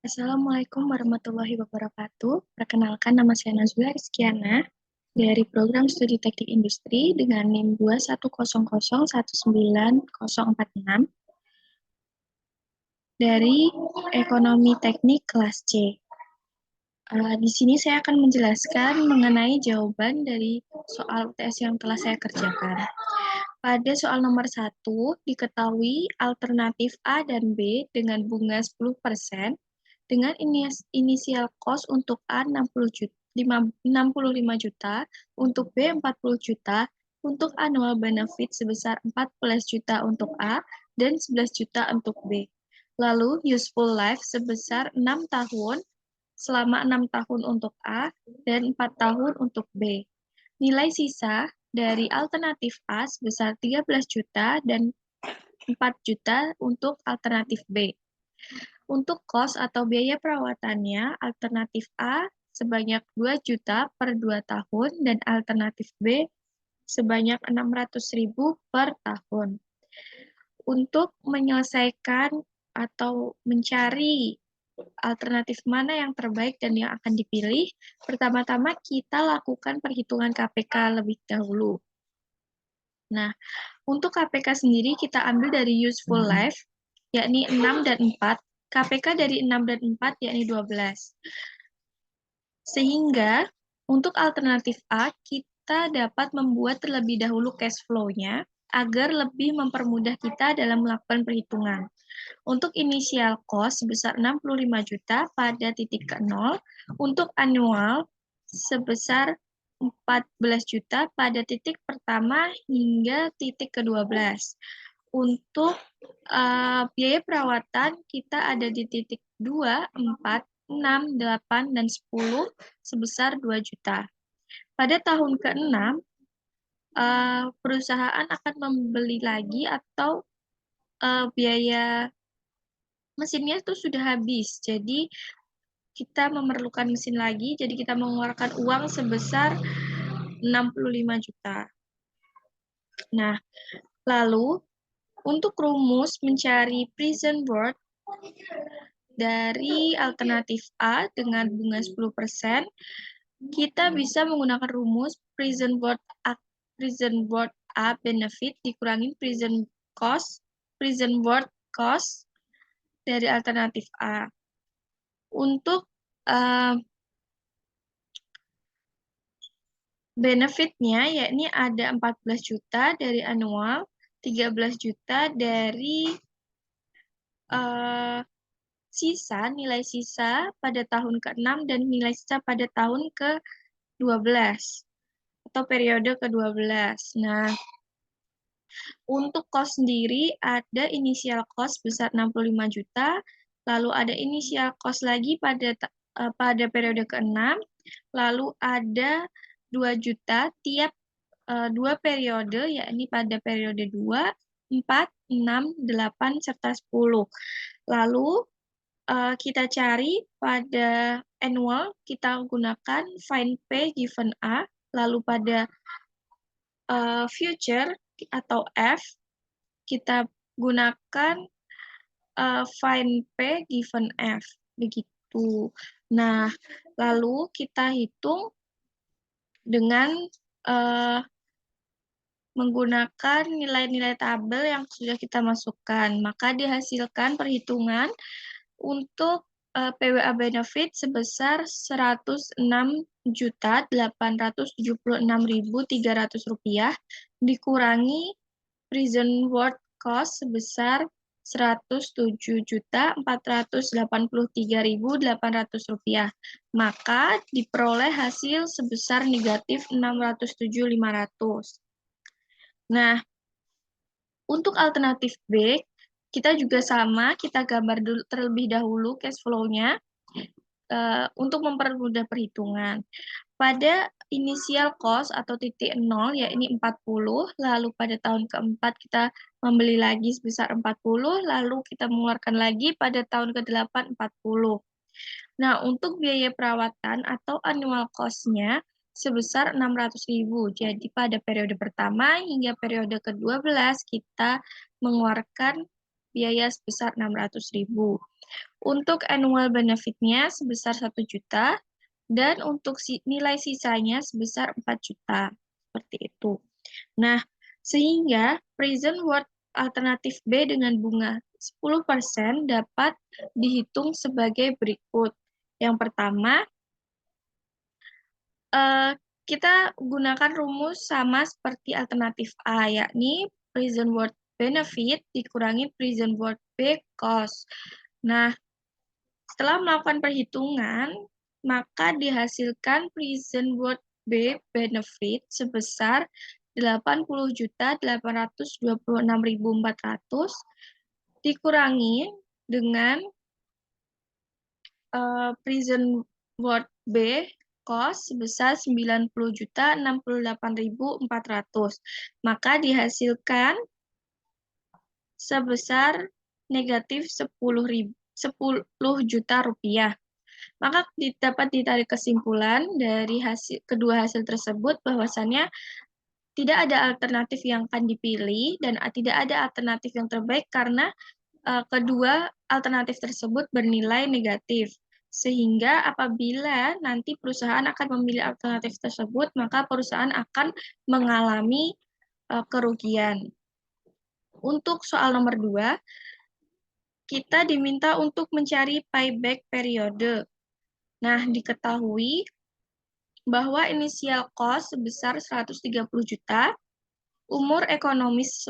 Assalamualaikum warahmatullahi wabarakatuh. Perkenalkan, nama saya Nazula Rizkiana dari program studi teknik industri dengan NIM 210019046 dari ekonomi teknik kelas C. Di sini saya akan menjelaskan mengenai jawaban dari soal UTS yang telah saya kerjakan. Pada soal nomor 1, diketahui alternatif A dan B dengan bunga 10% dengan inisial cost untuk A 65 juta, untuk B 40 juta, untuk annual benefit sebesar 14 juta untuk A dan 11 juta untuk B. Lalu useful life sebesar 6 tahun, selama 6 tahun untuk A dan 4 tahun untuk B. Nilai sisa dari alternatif A sebesar 13 juta dan 4 juta untuk alternatif B. Untuk kos atau biaya perawatannya, alternatif A sebanyak 2 juta per 2 tahun dan alternatif B sebanyak 600.000 per tahun. Untuk menyelesaikan atau mencari alternatif mana yang terbaik dan yang akan dipilih, pertama-tama kita lakukan perhitungan KPK lebih dahulu. Nah, untuk KPK sendiri kita ambil dari useful life, yakni 6 dan 4. KPK dari 6 dan 4, yakni 12. Sehingga, untuk alternatif A, kita dapat membuat terlebih dahulu cash flow-nya, agar lebih mempermudah kita dalam melakukan perhitungan. Untuk initial cost sebesar 65 juta pada titik ke-0, untuk annual sebesar 14 juta pada titik pertama hingga titik ke-12. Untuk biaya perawatan kita ada di titik 2, 4, 6, 8, dan 10 sebesar 2 juta. Pada tahun ke-6, perusahaan akan membeli lagi atau biaya mesinnya itu sudah habis. Jadi kita memerlukan mesin lagi, jadi kita mengeluarkan uang sebesar 65 juta. Nah, lalu untuk rumus mencari present worth dari alternatif A dengan bunga 10%, kita bisa menggunakan rumus present worth A benefit dikurangin present worth cost dari alternatif A. Untuk benefitnya, yakni ada 14 juta dari annual, 13 juta dari nilai sisa pada tahun ke-6 dan nilai sisa pada tahun ke-12 atau periode ke-12. Nah, untuk cost sendiri ada initial cost besar 65 juta, lalu ada initial cost lagi pada periode ke-6, lalu ada 2 juta tiap 2 periode, yakni pada periode 2, 4, 6, 8, serta 10. Lalu kita cari pada annual, kita gunakan find P given A, lalu pada future atau F, kita gunakan find P given F, begitu. Nah, lalu kita hitung dengan menggunakan nilai-nilai tabel yang sudah kita masukkan. Maka dihasilkan perhitungan untuk PWA benefit sebesar Rp106.876.300 dikurangi present worth cost sebesar Rp107.483.800. Maka diperoleh hasil sebesar negatif Rp607.500. Nah, untuk alternatif B, kita juga sama, kita gambar dulu terlebih dahulu cash flow-nya untuk mempermudah perhitungan. Pada initial cost atau titik 0, yakni 40, lalu pada tahun ke-4 kita membeli lagi sebesar 40, lalu kita mengeluarkan lagi pada tahun ke-8 40. Nah, untuk biaya perawatan atau annual cost-nya sebesar 600.000. Jadi pada periode pertama hingga periode ke-12 kita mengeluarkan biaya sebesar 600.000. Untuk annual benefit-nya sebesar 1 juta, dan untuk nilai sisanya sebesar 4 juta. Seperti itu. Nah, sehingga present worth alternatif B dengan bunga 10% dapat dihitung sebagai berikut. Yang pertama, kita gunakan rumus sama seperti alternatif A, yakni present worth benefit dikurangi present worth B cost. Nah, setelah melakukan perhitungan, maka dihasilkan present worth B benefit sebesar 80.826.400 dikurangi dengan present worth B cost sebesar 90.068.400. Maka dihasilkan sebesar negatif 10 juta rupiah. Maka dapat ditarik kesimpulan dari kedua hasil tersebut bahwasannya tidak ada alternatif yang akan dipilih dan tidak ada alternatif yang terbaik karena kedua alternatif tersebut bernilai negatif. Sehingga apabila nanti perusahaan akan memilih alternatif tersebut, maka perusahaan akan mengalami kerugian. Untuk soal nomor 2, kita diminta untuk mencari payback periode. Nah, diketahui bahwa initial cost sebesar 130 juta, umur ekonomis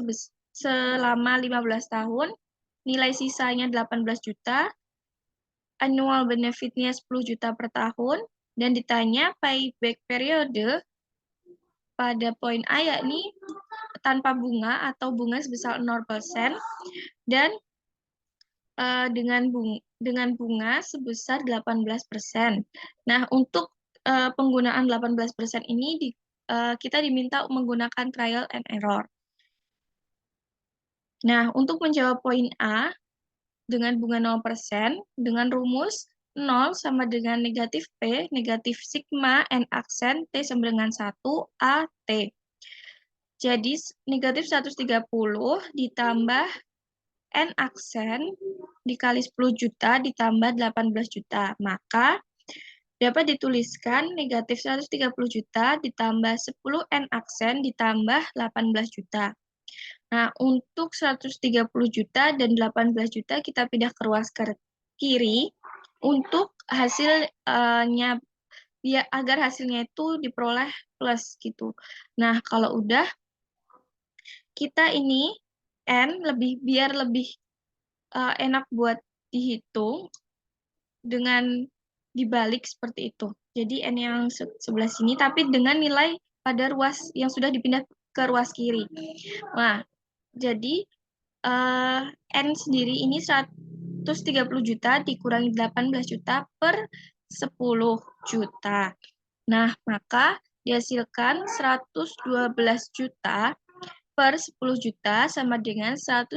selama 15 tahun, nilai sisanya 18 juta, annual benefit-nya 10 juta per tahun, dan ditanya payback periode pada poin A, yakni tanpa bunga atau bunga sebesar 0%, dan dengan bunga sebesar 18%. Nah, untuk penggunaan 18% ini kita diminta menggunakan trial and error. Nah, untuk menjawab poin A dengan bunga 0%, dengan rumus 0 sama dengan negatif P, negatif sigma N aksen T sama dengan 1 A T. Jadi negatif 130 ditambah N aksen dikali 10 juta ditambah 18 juta. Maka dapat dituliskan negatif 130 juta ditambah 10 N aksen ditambah 18 juta. Nah, untuk 130 juta dan 18 juta kita pindah ke ruas kiri untuk hasilnya, agar hasilnya itu diperoleh plus gitu. Nah, kalau udah, kita ini N biar lebih enak buat dihitung dengan dibalik seperti itu. Jadi N yang sebelah sini, tapi dengan nilai pada ruas yang sudah dipindah ke ruas kiri. Nah, jadi N sendiri ini 130 juta dikurangi 18 juta per 10 juta. Nah, maka dihasilkan 112 juta per 10 juta sama dengan 112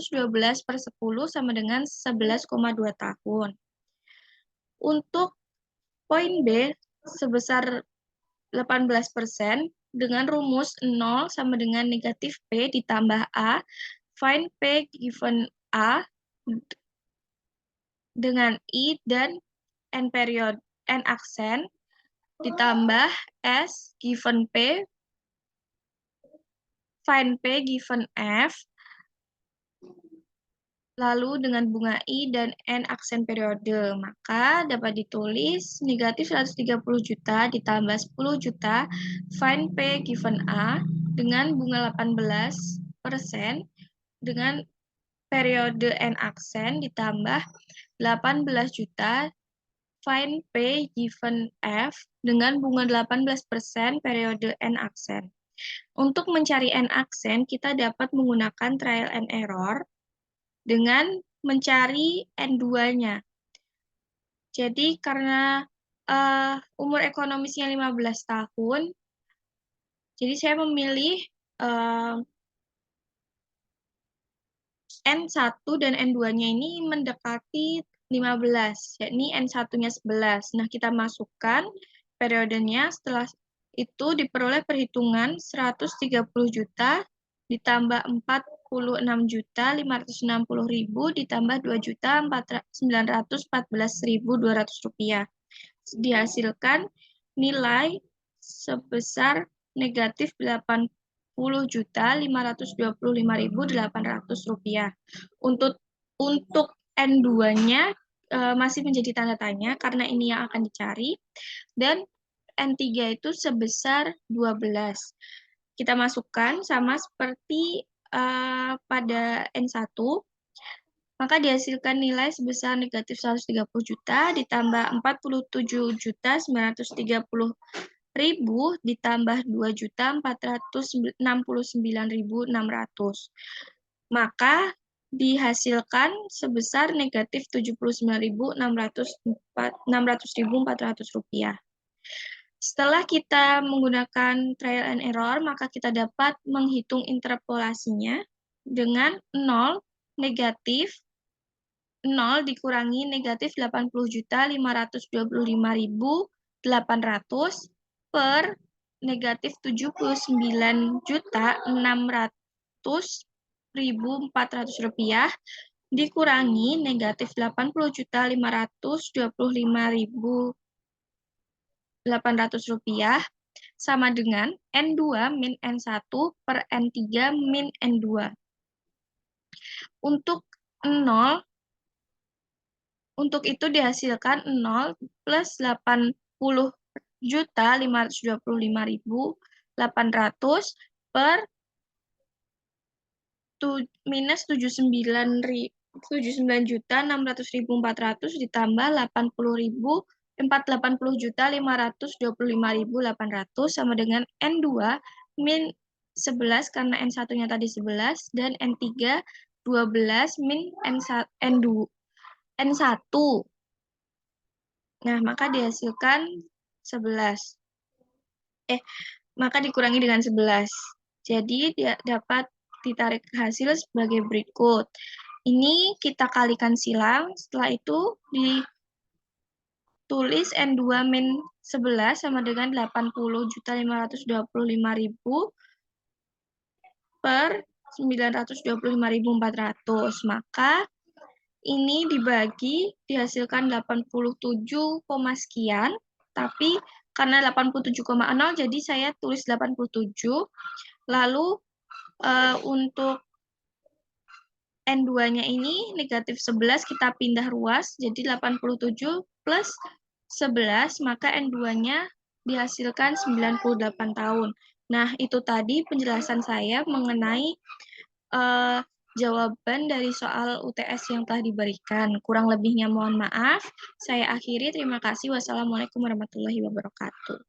per 10 sama dengan 11,2 tahun. Untuk poin B sebesar 18% dengan rumus 0 sama dengan negatif P ditambah A, find P given A dengan I dan N period, N aksen, ditambah S given P, find P given F, lalu dengan bunga I dan N aksen periode. Maka dapat ditulis negatif 130 juta ditambah 10 juta, find P given A, dengan bunga 18% dengan periode N aksen ditambah 18 juta, find P given F dengan bunga 18% periode N aksen. Untuk mencari N aksen, kita dapat menggunakan trial and error dengan mencari N2-nya. Jadi karena umur ekonomisnya 15 tahun, jadi saya memilih N1 dan N2-nya ini mendekati 15, yakni N1-nya 11. Nah, kita masukkan periodenya, setelah itu diperoleh perhitungan 130 juta ditambah 4 Rp46.560.000 ditambah Rp2.914.200. Dihasilkan nilai sebesar negatif Rp80.525.800. Untuk N2-nya masih menjadi tanda tanya karena ini yang akan dicari, dan N3 itu sebesar 12. Kita masukkan sama seperti pada N1, maka dihasilkan nilai sebesar negatif 130 juta ditambah 47.930.000 ditambah 2.469.600. Maka dihasilkan sebesar negatif Rp79.600.400. Setelah kita menggunakan trial and error, maka kita dapat menghitung interpolasinya dengan 0 negatif 0 dikurangi negatif 80.525.800 per negatif 79.600.400 rupiah dikurangi negatif 80.525.800 rupiah sama dengan N2 min N1 per N3 min N2. Untuk itu dihasilkan 0 plus 80.525.800 per minus 79.600.400 ditambah 80.525.800 sama dengan N2 min 11 karena N1-nya tadi 11 dan N3 12 min N1. Nah, maka dihasilkan 11. Maka dikurangi dengan 11. Jadi dapat ditarik hasil sebagai berikut. Ini kita kalikan silang, setelah itu ditulis N2 min 11 sama dengan 80.525.000 per 925.400. Maka ini dibagi dihasilkan 87, sekian, tapi karena 87,0 jadi saya tulis 87. Lalu untuk N2-nya ini negatif 11 kita pindah ruas jadi 87 plus 11, maka N2-nya dihasilkan 98 tahun. Nah, itu tadi penjelasan saya mengenai jawaban dari soal UTS yang telah diberikan. Kurang lebihnya mohon maaf. Saya akhiri. Terima kasih. Wassalamualaikum warahmatullahi wabarakatuh.